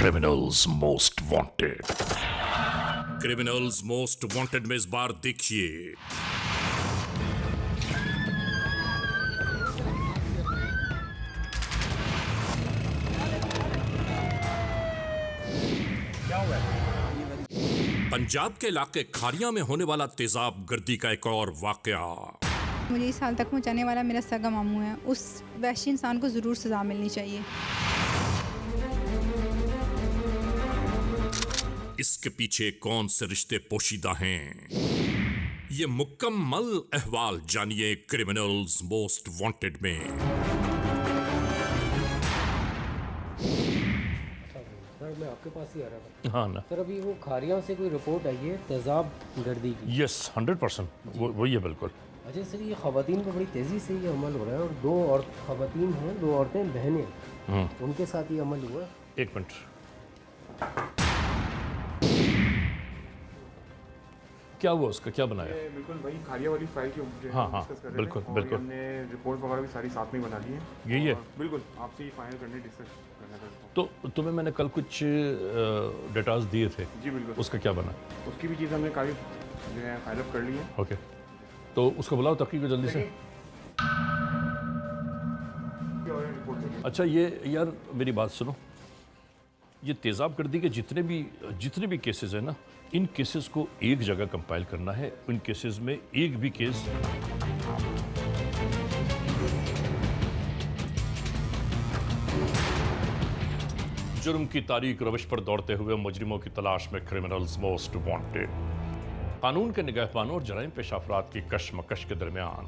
Criminals most wanted. Criminals most wanted में इस बार देखिए पंजाब के इलाके खारिया में होने वाला तेजाब गर्दी का एक और वाकया। मुझे इस हाल तक पहुंचाने वाला मेरा सगा मामू है। उस वैश्य इंसान को ज़रूर सज़ा मिलनी चाहिए। इसके पीछे कौन से रिश्ते पोशीदा हैं, ये मुकम्मल अहवाल जानिए क्रिमिनल्स मोस्ट वांटेड में। सर मैं आपके पास ही आ रहा था। हाँ ना सर अभी वो खारिया से कोई रिपोर्ट आई है तेजाब गर्दी की। यस 100% वही है बिल्कुल। अच्छा सर ये ख़वातीन पर बड़ी तेज़ी से ये अमल हो रहा है और दो और ख़वातीन हैं, दो औरतें बहनें, उनके साथ ये अमल हुआ। एक मिनट, क्या हुआ उसका, क्या बनाया? बिल्कुल वही खारिया वाली फाइल की जो है हाँ, डिस्कस कर रहे बिल्कुल, थे और बिल्कुल। हमने रिपोर्ट वगैरह भी सारी साथ में बना ली है। यही है? और बिल्कुल आपसे ही फाइनल करने डिस्कस करना था। तो तुम्हें मैंने कल कुछ डेटाज दिए थे, जी बिल्कुल, उसका क्या बना? उसकी भी चीज़ हमने काफ़ी जो है फाइल अप कर ली है। ओके, तो उसको बुलाओ तहकीक को जल्दी से। और रिपोर्ट से अच्छा ये यार मेरी बात सुनो, ये तेज़ाब गर्दी के जितने भी केसेस हैं ना, इन केसेस को एक जगह कंपाइल करना है। इन केसेस में एक भी केस जुर्म की तारीख रविश पर दौड़ते हुए मुजरिमों की तलाश में क्रिमिनल्स मोस्ट वांटेड। कानून के निगहबानों और जराइम पेश अफराद की कशमकश के दरमियान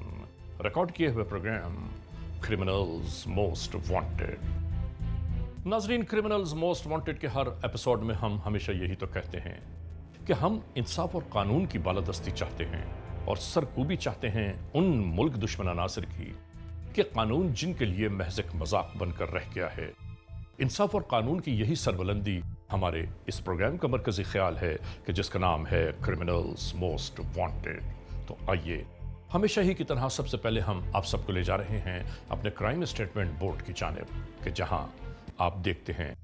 रिकॉर्ड किए हुए प्रोग्राम क्रिमिनल्स मोस्ट वांटेड। नाजरीन, क्रिमिनल्स मोस्ट वांटेड के हर एपिसोड में हम हमेशा यही तो कहते हैं कि हम इंसाफ और कानून की बालादस्ती चाहते हैं और सरकूबी चाहते हैं उन मुल्क दुश्मन अनासर की कि कानून जिनके लिए महज एक मजाक बनकर रह गया है। इंसाफ और कानून की यही सरबुलंदी हमारे इस प्रोग्राम का मरकजी ख्याल है कि जिसका नाम है क्रिमिनल्स मोस्ट वांटेड। तो आइए, हमेशा ही की तरह सबसे पहले हम आप सबको ले जा रहे हैं अपने क्राइम स्टेटमेंट बोर्ड की जानिब, कि जहां आप देखते हैं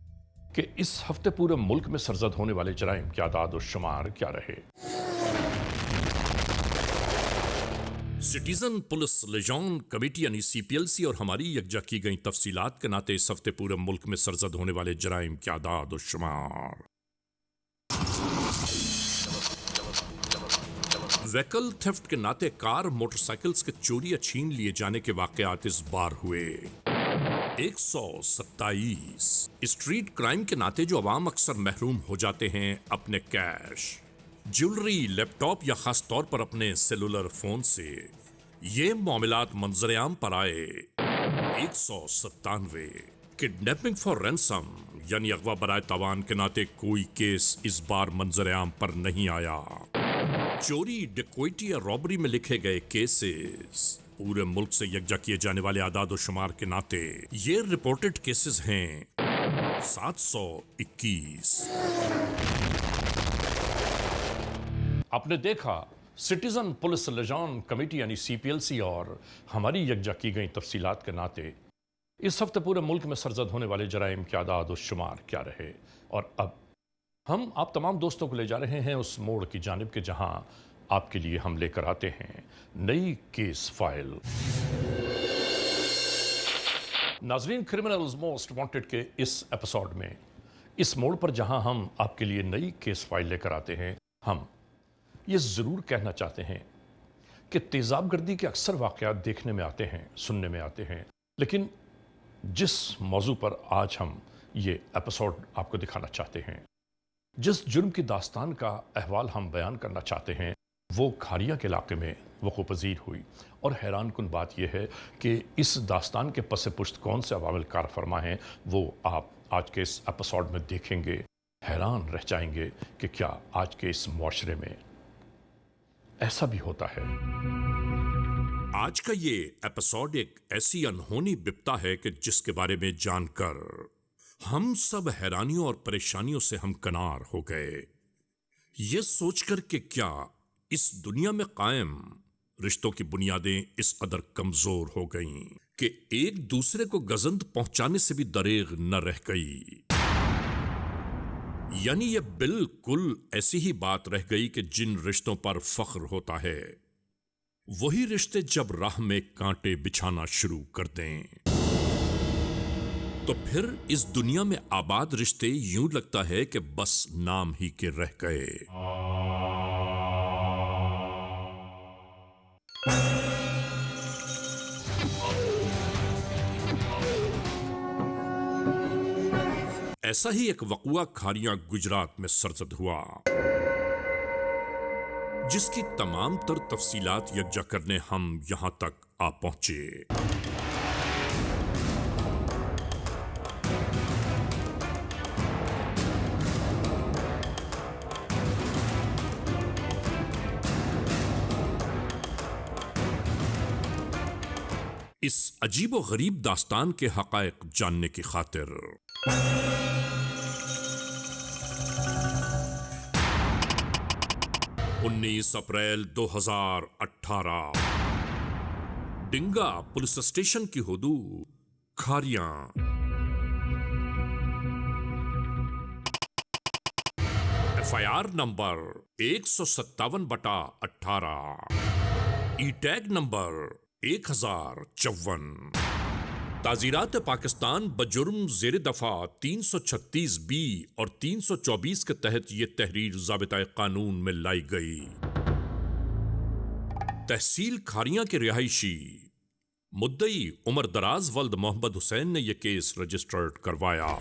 कि इस हफ्ते पूरे मुल्क में सरजद होने वाले जराइम की आदाद और शुमार क्या रहे। सिटीजन पुलिस लिजॉन कमेटी यानी CPLC और हमारी यकजा की गई तफसीलात के नाते इस हफ्ते पूरे मुल्क में सरजद होने वाले जराइम की आदाद और शुमार। व्हीकल थेफ्ट के नाते कार मोटरसाइकिल्स के चोरी या छीन लिए जाने के वाकयात इस बार हुए 127। स्ट्रीट क्राइम के नाते जो अवाम अक्सर महरूम हो जाते हैं अपने कैश, ज्वेलरी, लैपटॉप या खास तौर पर अपने सेलुलर फोन से, ये मामलात मंजरेआम पर आए 197। किडनैपिंग फॉर रैंसम यानी अगवा बराए तावान के नाते कोई केस इस बार मंजरेआम पर नहीं आया। चोरी, डकैती या रॉबरी में लिखे गए केसेस पूरे मुल्क से यकजा किए जाने वाले आदाद और शुमार के नाते ये रिपोर्टेड केसेस हैं 721। आपने देखा, सिटीजन पुलिस लिजॉन कमेटी यानी CPLC और हमारी यकजा की गई तफसीलात के नाते इस हफ्ते पूरे मुल्क में सरजद होने वाले जराइम के आदाद और शुमार क्या रहे। और अब हम आप तमाम दोस्तों को ले जा रहे हैं उस मोड़ की जानिब के जहां आपके लिए हम लेकर आते हैं नई केस फाइल। नाजरीन, क्रिमिनल्स मोस्ट वांटेड के इस एपिसोड में इस मोड़ पर जहां हम आपके लिए नई केस फाइल लेकर आते हैं, हम ये ज़रूर कहना चाहते हैं कि तेज़ाब गर्दी के अक्सर वाक़यात देखने में आते हैं, सुनने में आते हैं, लेकिन जिस मौजू पर आज हम ये एपिसोड आपको दिखाना चाहते हैं, जिस जुर्म की दास्तान का अहवाल हम बयान करना चाहते हैं, वो खारिया के इलाके में वक़ूअ पज़ीर हुई। और हैरान कुन बात यह है कि इस दास्तान के पस पुश्त कौन से अवामिल कार फरमा हैं, वो आप आज के इस एपिसोड में देखेंगे। हैरान रह जाएंगे कि क्या आज के इस मुआशरे में ऐसा भी होता है। आज का ये एपिसोड एक ऐसी अनहोनी बिपता है कि जिसके बारे में जानकर हम सब हैरानियों और परेशानियों से हमकनार हो गए। ये सोचकर कि क्या इस दुनिया में कायम रिश्तों की बुनियादें इस कदर कमजोर हो गईं कि एक दूसरे को गजंद पहुंचाने से भी दरेग न रह गई। यानी ये बिल्कुल ऐसी ही बात रह गई कि जिन रिश्तों पर फख्र होता है वही रिश्ते जब राह में कांटे बिछाना शुरू कर दें तो फिर इस दुनिया में आबाद रिश्ते यूं लगता है कि बस नाम ही के रह गए। ऐसा ही एक वक़ुआ खारियां गुजरात में सरजद हुआ जिसकी तमाम तर तफसीलात यकजा करने हम यहां तक आ पहुंचे। इस अजीबो गरीब दास्तान के हक़ाइक़ जानने की खातिर 19 अप्रैल 2018 डिंगा पुलिस स्टेशन की हुदूद खारियां। FIR नंबर 157/18, ई टैग नंबर 1054। ताज़ीरात पाकिस्तान बजुर्म ज़ेर दफ़ा 336B और 324 के तहत ये तहरीर ज़ाबिता कानून में लाई गई। तहसील खारियां के रिहायशी मुद्दई उमर दराज वल्द मोहम्मद हुसैन ने यह केस रजिस्टर्ड करवाया।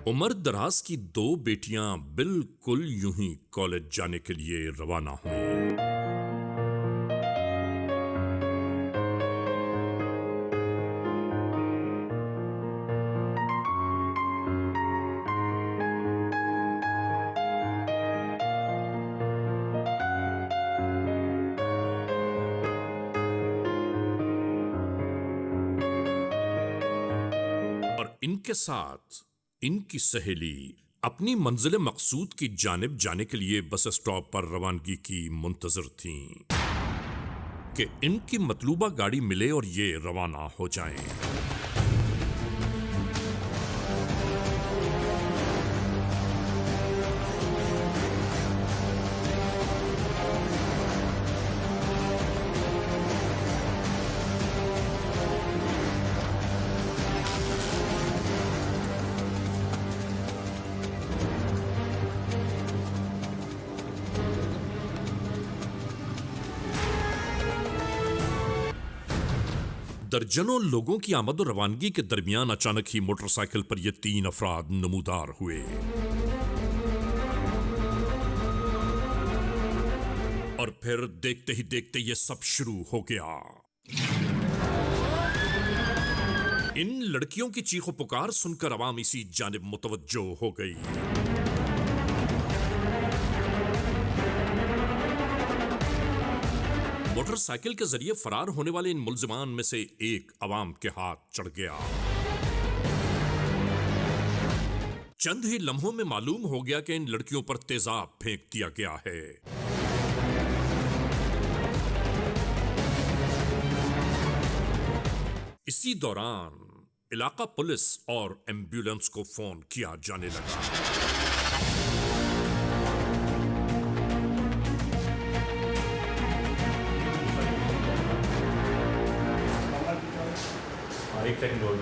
उमर दराज की 2 बेटियां बिल्कुल यूं ही कॉलेज जाने के लिए रवाना हुई। और इनके साथ इनकी सहेली अपनी मंजिल मकसूद की जानिब जाने के लिए बस स्टॉप पर रवानगी की मुंतजर थीं कि इनकी मतलूबा गाड़ी मिले और ये रवाना हो जाएं। दर्जनों लोगों की आमद और रवानगी के दरमियान अचानक ही मोटरसाइकिल पर ये 3 अफराद नमूदार हुए और फिर देखते ही देखते ये सब शुरू हो गया। इन लड़कियों की चीखों पुकार सुनकर अवाम इसी जानिब मुतवज्जो हो गई। मोटरसाइकिल के जरिए फरार होने वाले इन मुल्जिमान में से एक अवाम के हाथ चढ़ गया। चंद ही लम्हों में मालूम हो गया कि इन लड़कियों पर तेजाब फेंक दिया गया है। इसी दौरान इलाका पुलिस और एम्बुलेंस को फोन किया जाने लगा। एक सेकंड और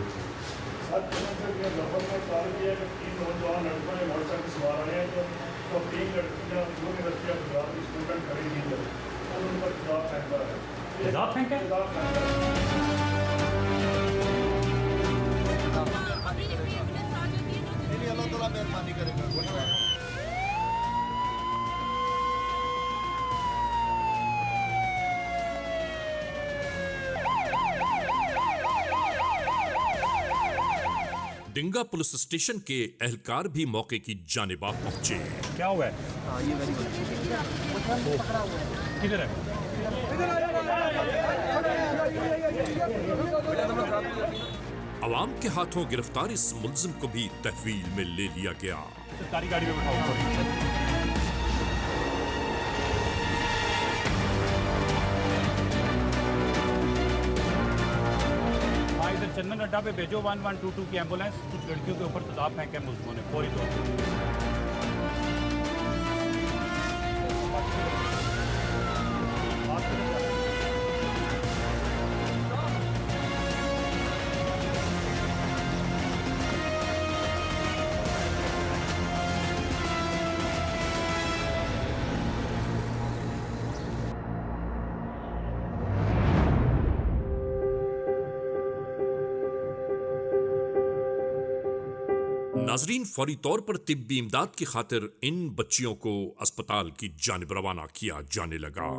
मेहरबानी करेगा। डिंगा पुलिस स्टेशन के एहलकार भी मौके की जानिब आ पहुंचे। क्या हुआ है? किधर है? अवाम के हाथों गिरफ्तार इस मुल्जिम को भी तहवील में ले लिया गया। सारी गाड़ी में बैठाओ। चंदन अड्डा पे भेजो 1122 की एम्बुलेंस। कुछ लड़कियों के ऊपर तेजाब फेंके हैं मुल्जिमों ने फौरी तौर पर। नाजरीन, फौरी तौर पर तिब्बी इमदाद की खातिर इन बच्चियों को अस्पताल की जानिब रवाना किया जाने लगा।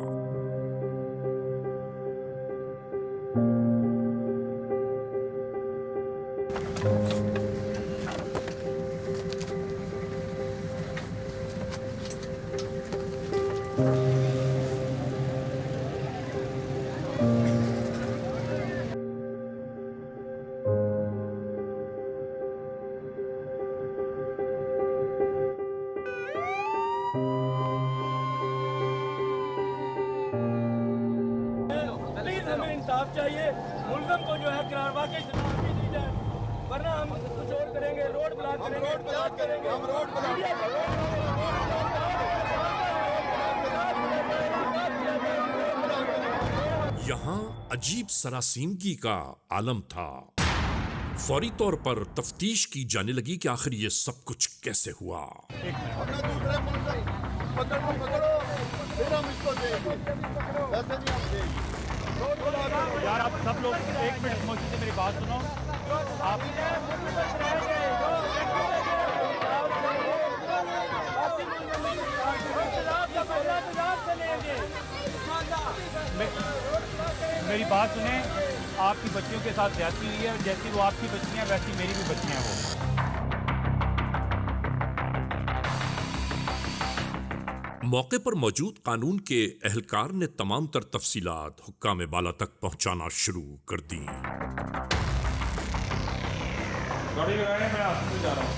प्लीज हमें इंसाफ चाहिए। मुल्ज़िम को जो है गिरफ्तार की सजा भी दी जाए, वरना हम कुछ और करेंगे, रोड ब्लॉक करेंगे, हम रोड यहाँ अजीब सरासीमगी का आलम था। फौरी तौर पर तफ्तीश की जाने लगी कि आखिर ये सब कुछ कैसे हुआ। अपना दूसरे मुल्क पकड़ो, फिर हम इसको देंगे, वैसे नहीं हम देंगे। यार आप सब लोग एक मिनट खामोशी से मेरी बात सुनो। मेरी बात सुने, आपकी बच्चियों के साथ ज्यादती हुई है। जैसी वो आपकी बच्चियां वैसी मेरी भी बच्चियां वो। मौके पर मौजूद कानून के एहलकार ने तमाम तर तफसीलात हुक्काम बाला तक पहुंचाना शुरू कर दी। गाड़ी लगाए, मैं हॉस्पिटल जा रहा हूँ।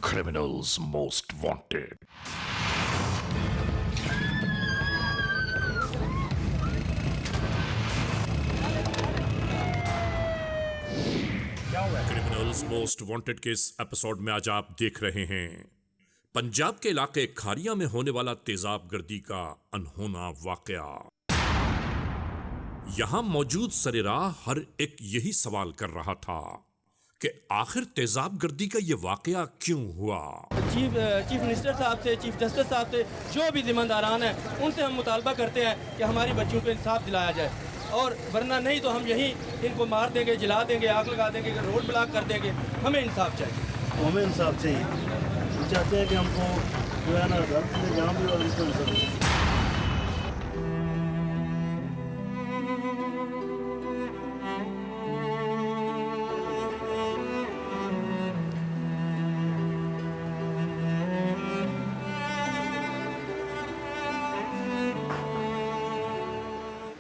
Criminals Most Wanted। Criminals most wanted के इस एपिसोड में आज आप देख रहे हैं पंजाब के इलाके खारिया में होने वाला तेजाब गर्दी का अनहोना वाकया। यहां मौजूद सरेराह हर एक यही सवाल कर रहा था कि आखिर तेजाब गर्दी का यह वाकया क्यों हुआ। चीफ मिनिस्टर साहब से, चीफ जस्टिस साहब से, जो भी जिम्मेदारान हैं, उनसे हम मुतालबा करते हैं कि हमारी बच्चियों को इंसाफ दिलाया जाए, और वरना नहीं तो हम यहीं इनको मार देंगे, जला देंगे, आग लगा देंगे, रोड ब्लॉक कर देंगे। हमें इंसाफ चाहिए। हमें इंसाफ चाहिए। हम चाहते हैं कि हमको जो है ना जहाँ भी हो इसको इंसाफ चाहिए।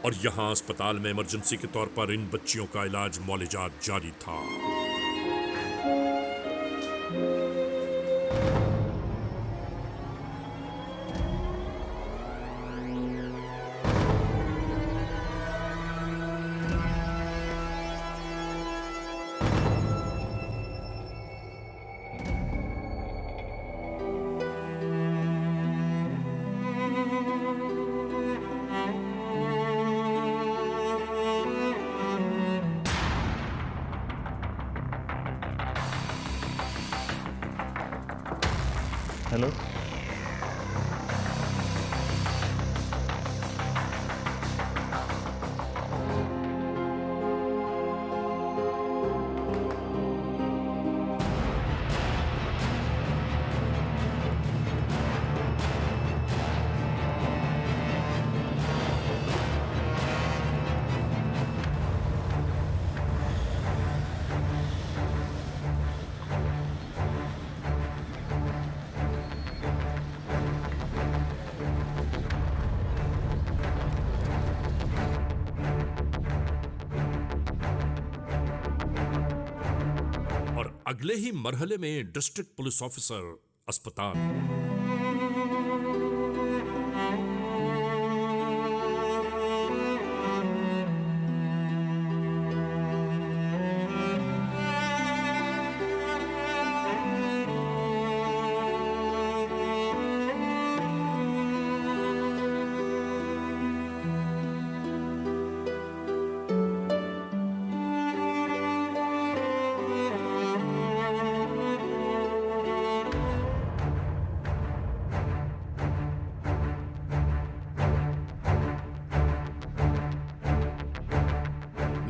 और यहां अस्पताल में इमरजेंसी के तौर पर इन बच्चियों का इलाज मौलिजात जारी था। हेलो, अगले ही मरहले में डिस्ट्रिक्ट पुलिस ऑफिसर अस्पताल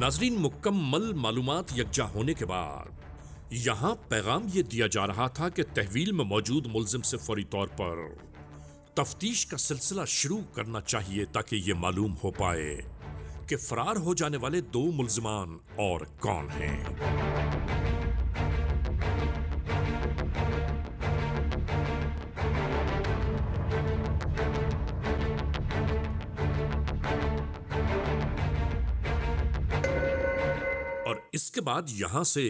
नाजरीन, मुकम्मल मालूमात यकजा होने के बाद यहां पैगाम यह दिया जा रहा था कि तहवील में मौजूद मुल्जिम से फौरी तौर पर तफ्तीश का सिलसिला शुरू करना चाहिए ताकि यह मालूम हो पाए कि फरार हो जाने वाले 2 मुल्जिमान और कौन हैं। और इसके बाद यहां से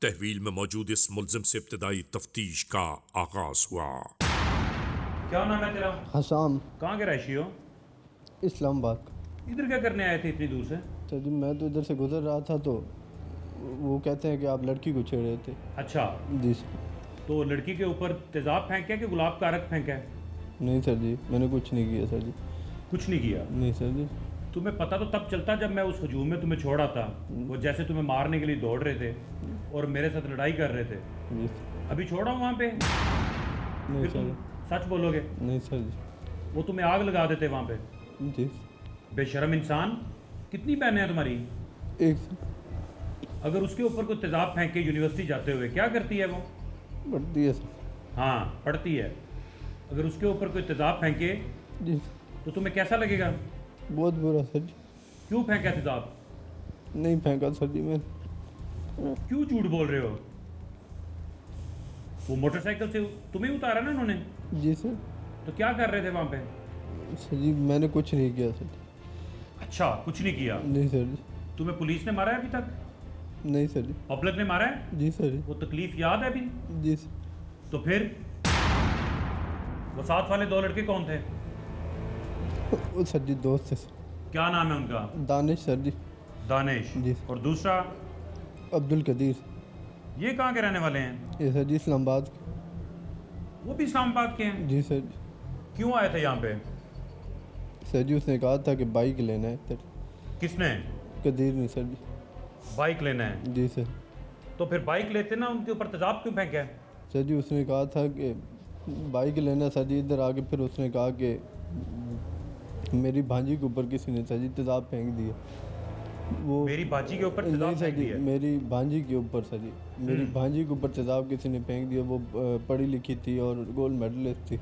तहवील में मौजूद इस मुल्जिम से इब्तिदाई तफ्तीश का आगाज हुआ। क्या नाम है तेरा? हसाम, कहाँ के रहायशी हो? इस्लामाबाद। इधर क्या करने आए थे इतनी दूर से? सर जी मैं तो इधर से गुजर रहा था तो वो कहते हैं कि आप लड़की को छेड़ रहे थे। अच्छा, जी सर। तो लड़की के ऊपर तेजाब फेंका है कि गुलाब का अरक फेंका है? नहीं सर जी, मैंने कुछ नहीं किया सर जी। कुछ नहीं किया? नहीं सर जी। तुम्हें पता तो तब चलता जब मैं उस हजूम में तुम्हें छोड़ा था, वो जैसे तुम्हें मारने के लिए दौड़ रहे थे और मेरे साथ लड़ाई कर रहे थे। जी सर। अभी छोड़ा हूँ वहाँ पे? नहीं फिर सर तुम जी। सच बोलोगे? नहीं सर जी। वो तुम्हें आग लगा देते वहाँ पे। जी बेशरम इंसान। कितनी बहनें हैं तुम्हारी? एक सर। अगर उसके ऊपर कोई तेजाब फेंक के यूनिवर्सिटी जाते हुए क्या करती है वो? बढ़ती है सर। हाँ, पढ़ती है। अगर उसके ऊपर कोई तेजाब फेंके जी तो तुम्हें कैसा लगेगा? बहुत बुरा सर जी। क्यों फेंका तेजाब? नहीं फेंका सर जी मैंने। क्यों झूठ बोल रहे हो? वो मोटरसाइकिल से तुम्हें उतारा ना उन्होंने? जी सर। तो क्या कर रहे थे वहाँ पे? सर जी मैंने कुछ नहीं किया सर जी। अच्छा, कुछ नहीं किया? नहीं सर जी। तुम्हें पुलिस ने मारा है अभी तक? नहीं सर जी। पब्लिक ने मारा है? जी सर जी। वो तकलीफ याद है अभी? जी सर। तो फिर वो साथ वाले 2 लड़के कौन थे? वो सर जी दोस्त है सर। क्या नाम है उनका? दानिश सर जी। दानिश। जी। और दूसरा? अब्दुल कदीर। ये कहाँ के रहने वाले हैं? ये सर जी इस्लामाबाद। वो भी इस्लामाबाद के हैं? जी सर जी। क्यों आए थे यहाँ पे? सर जी उसने कहा था कि बाइक लेना है सर। किसने? कदीर ने सर जी। बाइक लेना है? जी सर। तो फिर बाइक लेते ना, उनके ऊपर तेजाब क्यों फेंका है? सर जी उसने कहा था कि बाइक लेना सर जी। इधर आके फिर उसने कहा कि मेरी भांजी के ऊपर किसी ने सर जी तेजाब फेंक दिया। वो मेरी बाजी के ऊपर नहीं तेजाब सर फेंक जी, दिया? मेरी भांजी के ऊपर सर जी। मेरी भांजी के ऊपर तेजाब किसी ने फेंक दिया। वो पढ़ी लिखी थी और गोल्ड मेडलिस्ट थी,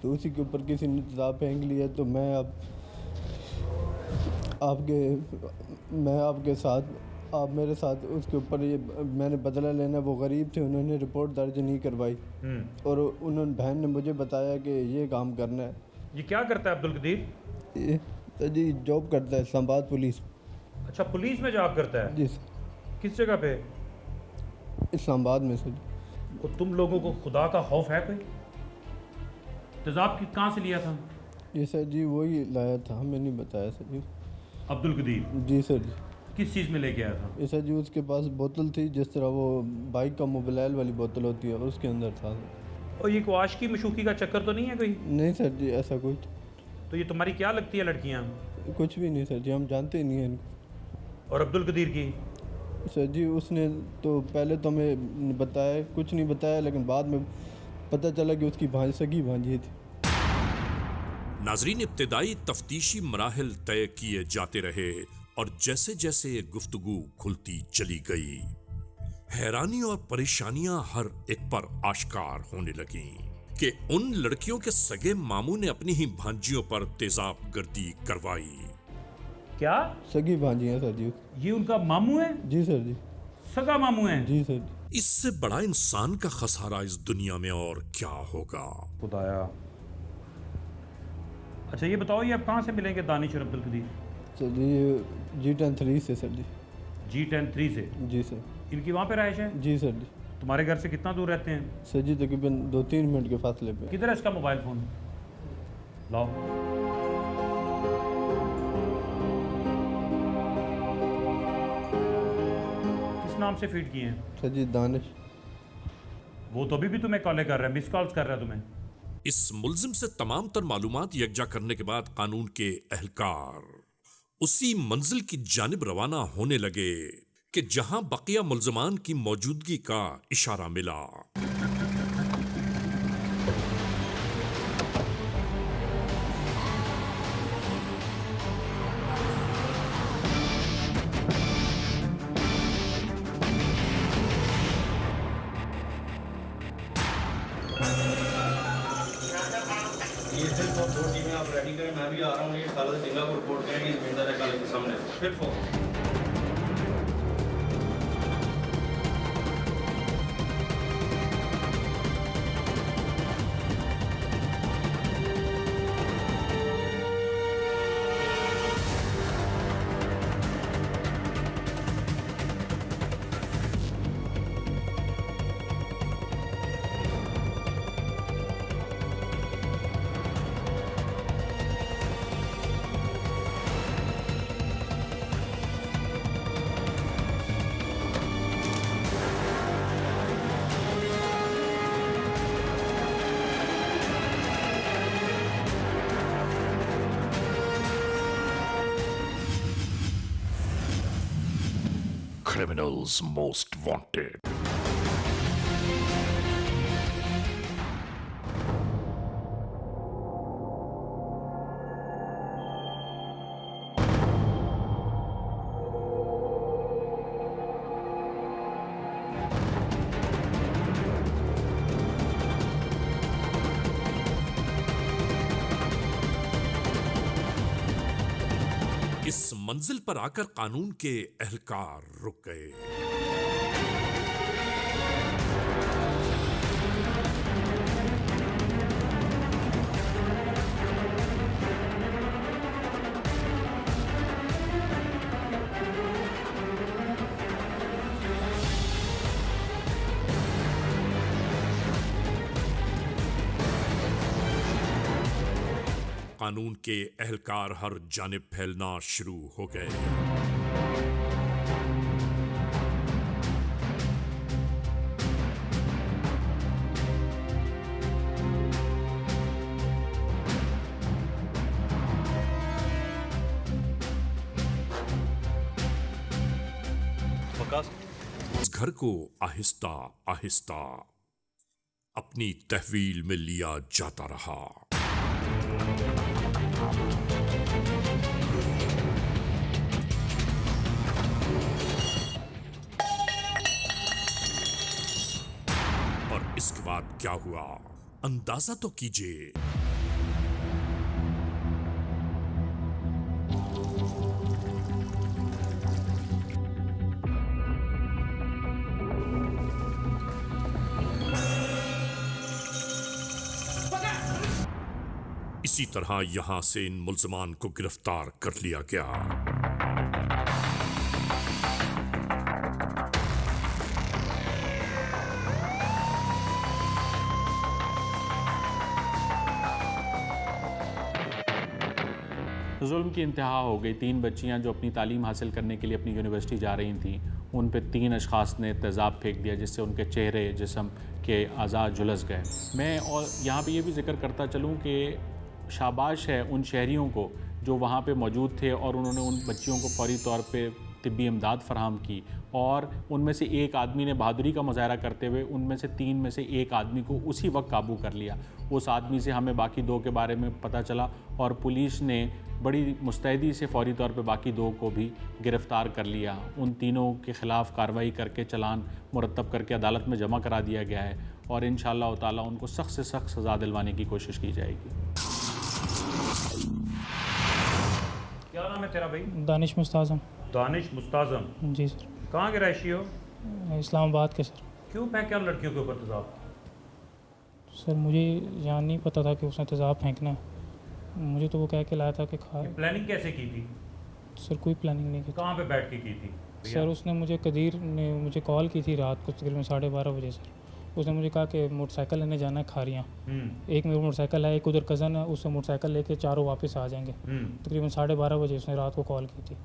तो उसी के ऊपर किसी ने तेजाब फेंक लिया। तो मैं आपके साथ, आप मेरे साथ उसके ऊपर ये मैंने बदला लेना। वो गरीब थे, उन्होंने रिपोर्ट दर्ज नहीं करवाई और उन्होंने बहन ने मुझे बताया कि ये काम करना है। ये क्या करता है अब्दुल कदीर? ये सर जी जॉब करता है इस्लामाबाद पुलिस। अच्छा, पुलिस में जॉब करता है? जी सर। किस जगह पे? इस्लामाबाद में सर जी। तो तुम लोगों को खुदा का खौफ है कोई? तेजाब कहाँ से लिया था? ये सर जी वही लाया था, हमें नहीं बताया सर जी। अब्दुल कदीर? जी सर जी। किस चीज़ में लेके आया था? ये सर जी उसके पास बोतल थी, जिस तरह वो बाइक का मोबाइल वाली बोतल होती है, उसके अंदर था। और ये कोई आशिकी मशूकी का चक्कर तो नहीं है कोई? नहीं सर जी ऐसा कुछ। तो ये तुम्हारी क्या लगती है लड़कियाँ? कुछ भी नहीं सर जी, हम जानते ही नहीं हैं इनको। और अब्दुल कदीर की? सर जी उसने तो पहले तो हमें बताया, कुछ नहीं बताया, लेकिन बाद में पता चला कि उसकी सगी भांजी थी। नाजरीन, इब्तिदाई तफ्तीशी मराहिल तय किए जाते रहे और जैसे जैसे गुफ्तगू खुलती चली गई, हैरानी और परेशानियां हर एक पर आश्कार होने लगीं कि उन लड़कियों के सगे मामू ने अपनी ही भांजियों पर तेजाब गर्दी करवाई। क्या? सगी भांजी हैं सर जी। ये उनका मामू है? जी सर जी। सगा मामू है? जी सर जी। इससे बड़ा इंसान का खसारा इस दुनिया में और क्या होगा। खुदाया। अच्छा ये बताओ, ये अब कहाँ से मिलेंगे दानिश और अब्दुल कदीर? सर जी G10-3 से सर जी। G10-3 से? जी सर। इनकी वहाँ पे रहाइश है? जी सर जी। तुम्हारे घर से कितना दूर रहते हैं? सर जी तकरीबन 2-3 मिनट के फासले पे। किधर है इसका मोबाइल फ़ोन? लाओ। किस नाम से फीड किए हैं? सर जी दानिश। वो तो अभी भी तुम्हें कॉल कर रहा है, मिस कॉल्स कर रहा है तुम्हें। इस मुल्जिम से तमाम तर मालूमात यकजा करने के बाद कानून के एहलकार उसी मंजिल की जानिब रवाना होने लगे कि जहां बकिया मुल्जमान की मौजूदगी का इशारा मिला। रेडी करें, मैं भी आ रहा हूँ। ये खालिद टिंगा को रिपोर्ट करें कि ज़मींदार है खालिद के सामने। फिर फोन Criminals Most Wanted. इस मंजिल पर आकर कानून के एहलकार रुक गए। कानून के एहलकार हर जानिब फैलना शुरू हो गए। इस घर को आहिस्ता आहिस्ता अपनी तहवील में लिया जाता रहा। और इसके बाद क्या हुआ, अंदाजा तो कीजिए। इसी तरह यहां से इन मुल्ज़मान को गिरफ्तार कर लिया गया। जुल्म की इंतहा हो गई। 3 बच्चियां जो अपनी तालीम हासिल करने के लिए अपनी यूनिवर्सिटी जा रही थीं, उन पे 3 अशख़ास ने तेज़ाब फेंक दिया, जिससे उनके चेहरे जिस्म के आज़ा झुलस गए। मैं और यहाँ पे ये भी जिक्र करता चलूँ कि शाबाश है उन शहरियों को जो वहाँ पे मौजूद थे और उन्होंने उन बच्चियों को फौरी तौर पे तिब्बी इमदाद फराहम की, और उनमें से एक आदमी ने बहादुरी का मुजाहरा करते हुए उनमें से 3 में से एक आदमी को उसी वक्त काबू कर लिया। उस आदमी से हमें बाकी 2 के बारे में पता चला और पुलिस ने बड़ी मुस्तैदी से फौरी तौर पे बाकी 2 को भी गिरफ़्तार कर लिया। उन तीनों के ख़िलाफ़ कार्रवाई करके चालान मुरतब करके अदालत में जमा करा दिया गया है और इंशाअल्लाह ताला उनको सख्त से सख्त सज़ा दिलवाने की कोशिश की जाएगी। क्या नाम है तेरा भाई? दानिश मुस्ताज़म। दानिश मुस्ताज़म। जी सर। कहाँ के रहायशी हो? इस्लामाबाद के सर। क्यों फेंका लड़कियों के ऊपर तेज़ाब? सर मुझे यहाँ नहीं पता था कि उसने तेज़ाब फेंकना है, मुझे तो वो कह के लाया था कि खा। प्लानिंग कैसे की थी? सर कोई प्लानिंग नहीं की। कहाँ पे बैठ के की थी? सर उसने मुझे कदीर ने मुझे कॉल की थी रात को तकरीबन 12:30 बजे। सर उसने मुझे कहा कि मोटरसाइकिल लेने जाना है खारियाँ। एक मेरा मोटरसाइकिल है, एक उधर कज़न है, उससे मोटरसाइकिल लेके चारों वापस आ जाएंगे। तकरीबन 12:30 बजे उसने रात को कॉल की थी।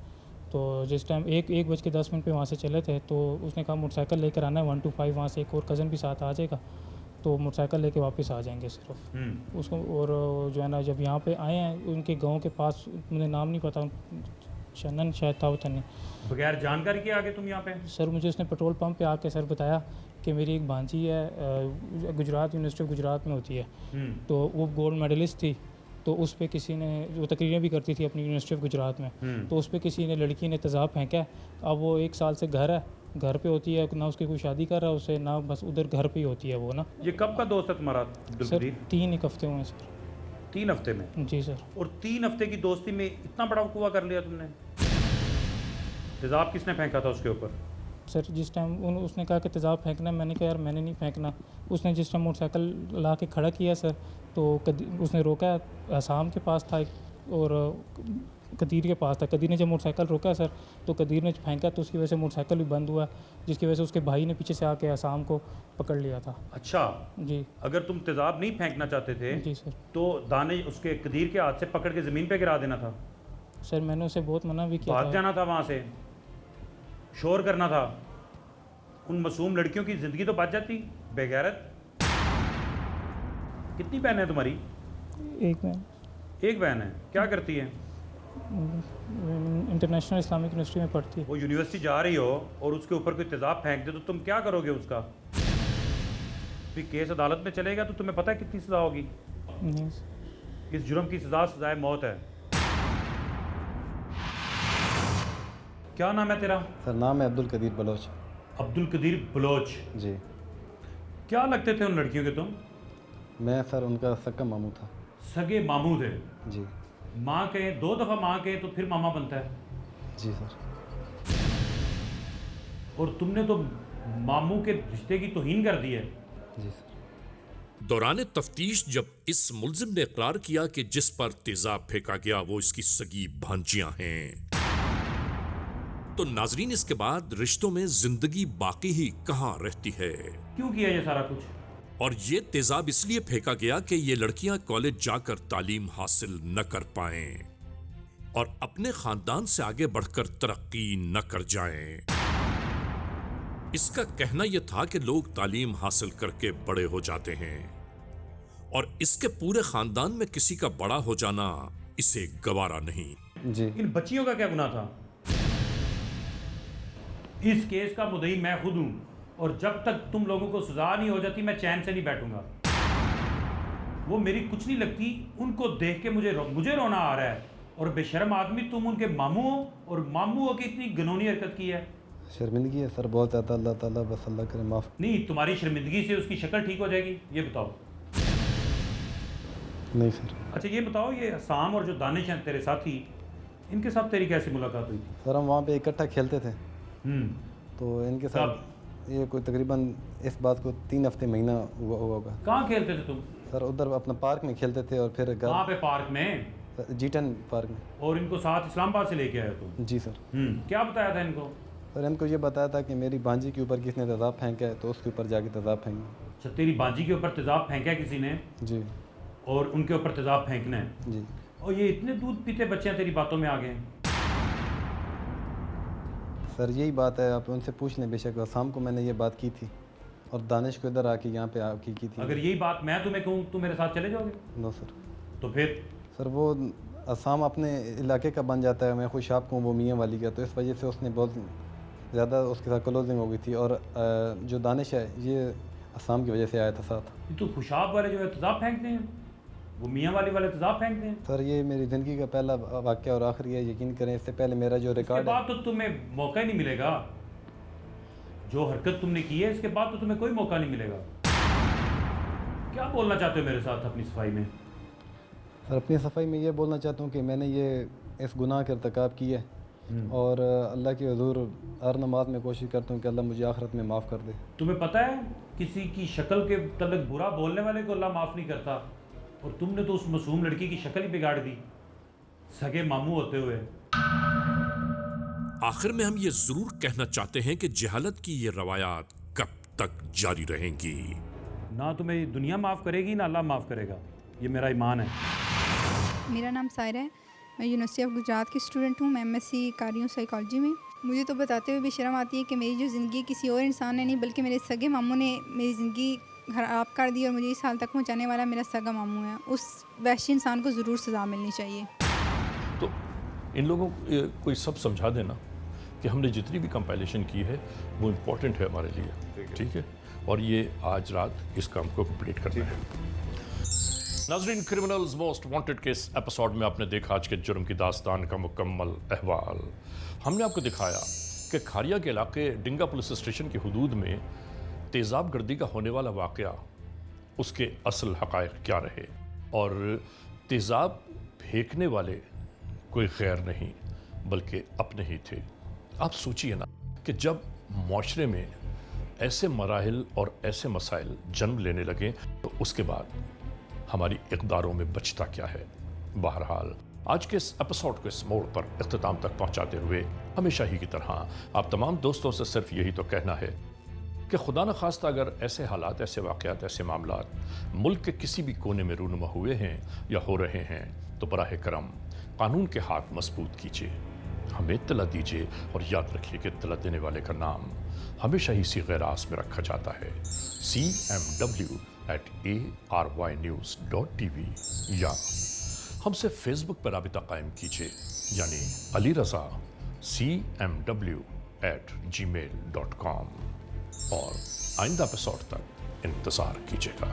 तो जिस टाइम 1:10 पे वहाँ से चले थे तो उसने कहा मोटरसाइकिल लेकर आना है 1 to 5, वहाँ से एक और कज़न भी साथ आ जाएगा तो मोटरसाइकिल लेके वापस आ जाएंगे सिर्फ उसको। और जो है ना जब यहाँ पे आए हैं उनके गांव के पास, मुझे नाम नहीं पता, शनन शायद था, पता नहीं। बगैर जानकारी के आगे तुम यहाँ पे? सर मुझे उसने पेट्रोल पंप पे आके सर बताया कि मेरी एक भांजी है, गुजरात यूनिवर्सिटी ऑफ गुजरात में होती है, तो वो गोल्ड मेडलिस्ट थी, तो उस पर किसी ने, वो तकरीरें भी करती थी अपनी यूनिवर्सिटी ऑफ गुजरात में, तो उस पर किसी ने, लड़की ने तेज़ाब फेंका। अब वो 1 साल से घर पे होती है ना, उसकी कोई शादी कर रहा है उससे ना, बस उधर घर पे ही होती है वो ना। ये कब का दोस्त है तुम्हारा? सर 3 हफ्ते हुए हैं सर। 3 हफ्ते में? जी सर। और 3 हफ्ते की दोस्ती में इतना बड़ा वकूआ कर लिया तुमने? तेज़ाब किसने फेंका था उसके ऊपर? सर जिस टाइम उसने कहा कि तेज़ाब फेंकना है, मैंने कहा यार मैंने नहीं फेंकना। उसने जिस टाइम मोटरसाइकिल ला के खड़ा किया सर, तो उसने रोका, आसाम के पास था और कदीर के पास था। कदीर ने जब मोटरसाइकिल रोका सर, तो कदीर ने फेंका, तो उसकी वजह से मोटरसाइकिल भी बंद हुआ, जिसकी वजह से उसके भाई ने पीछे से आके आसाम को पकड़ लिया था। अच्छा जी। अगर तुम तेज़ाब नहीं फेंकना चाहते थे जी सर, तो दानिश उसके कदीर के हाथ से पकड़ के ज़मीन पे गिरा देना था। सर मैंने उसे बहुत मना भी किया भाग था। जाना था वहाँ से, शोर करना था, उन मासूम लड़कियों की ज़िंदगी तो बच जाती। बेगैरत। कितनी बहन है तुम्हारी? एक बहन है। क्या करती है? इंटरनेशनल इस्लामिक यूनिवर्सिटी में पढ़ती है। वो यूनिवर्सिटी जा रही हो और उसके ऊपर कोई तेज़ाब फेंक दे तो तुम क्या करोगे उसका? फिर केस अदालत में चलेगा तो तुम्हें पता है कितनी सज़ा होगी? नहीं सर। इस जुर्म की सज़ाए मौत है। क्या नाम है तेरा? सर नाम है अब्दुल कदीर बलोच। अब्दुल कदीर बलोच जी। क्या लगते थे उन लड़कियों के तुम? मैं सर उनका सक्का मामू था। सगे मामू थे? जी। माँ के 2 दफ़ा माँ के तो फिर मामा बनता है। जी सर। और तुमने तो मामू के रिश्ते की तौहीन कर दी है। जी सर। दौरान तफ्तीश जब इस मुल्जिम ने इकरार किया कि जिस पर तेजाब फेंका गया वो इसकी सगी भांजियां हैं, तो नाजरीन इसके बाद रिश्तों में जिंदगी बाकी ही कहां रहती है? क्यों किया ये सारा कुछ? और ये तेजाब इसलिए फेंका गया कि ये लड़कियां कॉलेज जाकर तालीम हासिल न कर पाएं और अपने खानदान से आगे बढ़कर तरक्की न कर जाएं। इसका कहना यह था कि लोग तालीम हासिल करके बड़े हो जाते हैं और इसके पूरे खानदान में किसी का बड़ा हो जाना इसे गवारा नहीं। जी। इन बच्चियों का क्या गुनाह था? इस केस का मुद्दई मैं खुद हूं और जब तक तुम लोगों को सजा नहीं हो जाती मैं चैन से नहीं बैठूंगा। वो मेरी कुछ नहीं लगती, उनको देख के मुझे रोना आ रहा है। और बेशर्म आदमी तुम उनके मामू हो और मामू हो की इतनी गनौनी हरकत की है। शर्मिंदगी है सर बहुत ज़्यादा। अल्लाह ताला बस अल्लाह करे माफ़। नहीं, तुम्हारी शर्मिंदगी से उसकी शक्ल ठीक हो जाएगी, ये बताओ। नहीं सर। अच्छा ये बताओ, ये असाम और जो दानिश हैं तेरे साथी, इनके साथ तेरी कैसी मुलाकात हुई थी? सर हम वहाँ पे इकट्ठा खेलते थे। तो इनके साथ ये कोई तकरीबन इस बात को 3 हफ्ते महीना हुआ होगा। कहाँ खेलते थे तुम? सर उधर अपना पार्क में खेलते थे और फिर कहाँ पे पार्क में? G10 पार्क में। और इनको साथ इस्लामाबाद से लेके आए तुम? जी सर। क्या बताया था इनको? सर इनको ये बताया था कि मेरी भांजी के ऊपर किसने तेज़ाब फेंका है तो उसके ऊपर जाके तेज़ाब फेंकना। अच्छा, तेरी भांजी के ऊपर तेज़ाब फेंका है किसी ने? जी। और उनके ऊपर तेज़ाब फेंकना है? जी। और ये इतने दूध पीते बच्चे हैं तेरी बातों में आ गए? सर यही बात है, आप उनसे पूछ लें। बेशक आसाम को मैंने ये बात की थी और दानिश को इधर आके यहाँ पे आके की थी। अगर यही बात मैं तुम्हें कहूँ तो मेरे साथ चले जाओगे? No sir. तो फिर? सर वो आसाम अपने इलाके का बन जाता है, मैं खुश आप कहूँ वो मियाँ वाली का, तो इस वजह से उसने बहुत ज़्यादा उसके साथ क्लोजिंग हो गई थी। और जो दानिश है ये आसाम की वजह से आया था साथ। तो खुशाब वाले जो है तेज़ाब फेंकते हैं, वो मियाँ वाली वाले तेज़ाब फेंकते हैं? सर ये मेरी ज़िंदगी का पहला वाक़या और आखिरी है, यकीन करें। इससे पहले मेरा जो रिकॉर्ड है, बाद तो तुम्हें मौका ही नहीं मिलेगा। जो हरकत तुमने की है इसके बाद तो तुम्हें कोई मौका नहीं मिलेगा। क्या बोलना चाहते हो मेरे साथ अपनी सफाई में? सर अपनी सफाई में ये बोलना चाहता हूँ कि मैंने ये इस गुनाह का इर्तिकाब किया है और अल्लाह के हुजूर हर नमाज में कोशिश करता हूँ कि अल्लाह मुझे आखिरत में माफ़ कर दे। तुम्हें पता है किसी की शक्ल के तलक बुरा बोलने वाले को अल्लाह माफ़ नहीं करता, और तुमने तो उस मासूम लड़की की शक्ल ही बिगाड़ दी सगे मामू होते हुए। आखिर में हम ये जरूर कहना चाहते हैं कि जहालत की ये रवायात कब तक जारी रहेंगी? ना तुम्हें दुनिया माफ़ करेगी ना अल्लाह माफ़ करेगा, ये मेरा ईमान है। मेरा नाम सायरा है, मैं यूनिवर्सिटी ऑफ गुजरात की स्टूडेंट हूँ। मैं MSc कर रही हूँ साइकोलॉजी में। मुझे तो बताते हुए भी शर्म आती है कि मेरी जो ज़िंदगी किसी और इंसान ने नहीं बल्कि मेरे सगे मामू ने मेरी ज़िंदगी खराब कर दी और मुझे इस हाल तक पहुँचाने वाला मेरा सगा मामू है। उस वैश्य इंसान को ज़रूर सज़ा मिलनी चाहिए। तो इन लोगों को कोई सब समझा देना कि हमने जितनी भी कंपाइलेशन की है वो इम्पोर्टेंट है हमारे लिए, ठीक है? और ये आज रात इस काम को कंप्लीट करना है। नाज़रीन, criminals most wanted case episode में आपने देखा आज के जुर्म की दास्तान का मुकम्मल अहवाल। हमने आपको दिखाया कि खारिया के इलाके डिंगा पुलिस स्टेशन की हुदूद में तेज़ाब गर्दी का होने वाला वाक़या, उसके असल हक़ाइक़ क्या रहे और तेज़ाब फेंकने वाले कोई गैर नहीं बल्कि अपने ही थे। आप सोचिए ना कि जब माशरे में ऐसे मराहिल और ऐसे मसाइल जन्म लेने लगे तो उसके बाद हमारी इक़दारों में बचता क्या है। बहरहाल आज के इस एपिसोड को इस मोड़ पर इख्तिताम तक पहुंचाते हुए हमेशा ही की तरह आप तमाम दोस्तों से सिर्फ यही तो कहना है कि खुदा न खास्ता अगर ऐसे हालात, ऐसे वाक़यात, ऐसे मामलात मुल्क के किसी भी कोने में रूनुमा हुए हैं या हो रहे हैं तो बराह करम कानून के हाथ मजबूत कीजिए, हमें इत्तला दीजिए और याद रखिए कि इत्तला देने वाले का नाम हमेशा ही सी गैरास में रखा जाता है, cmw@arYnews.tv या हमसे फेसबुक पर राबिता कायम कीजिए यानी अली रज़ा cmw@gmail.com और आइंदा एपिसोड तक इंतज़ार कीजिएगा।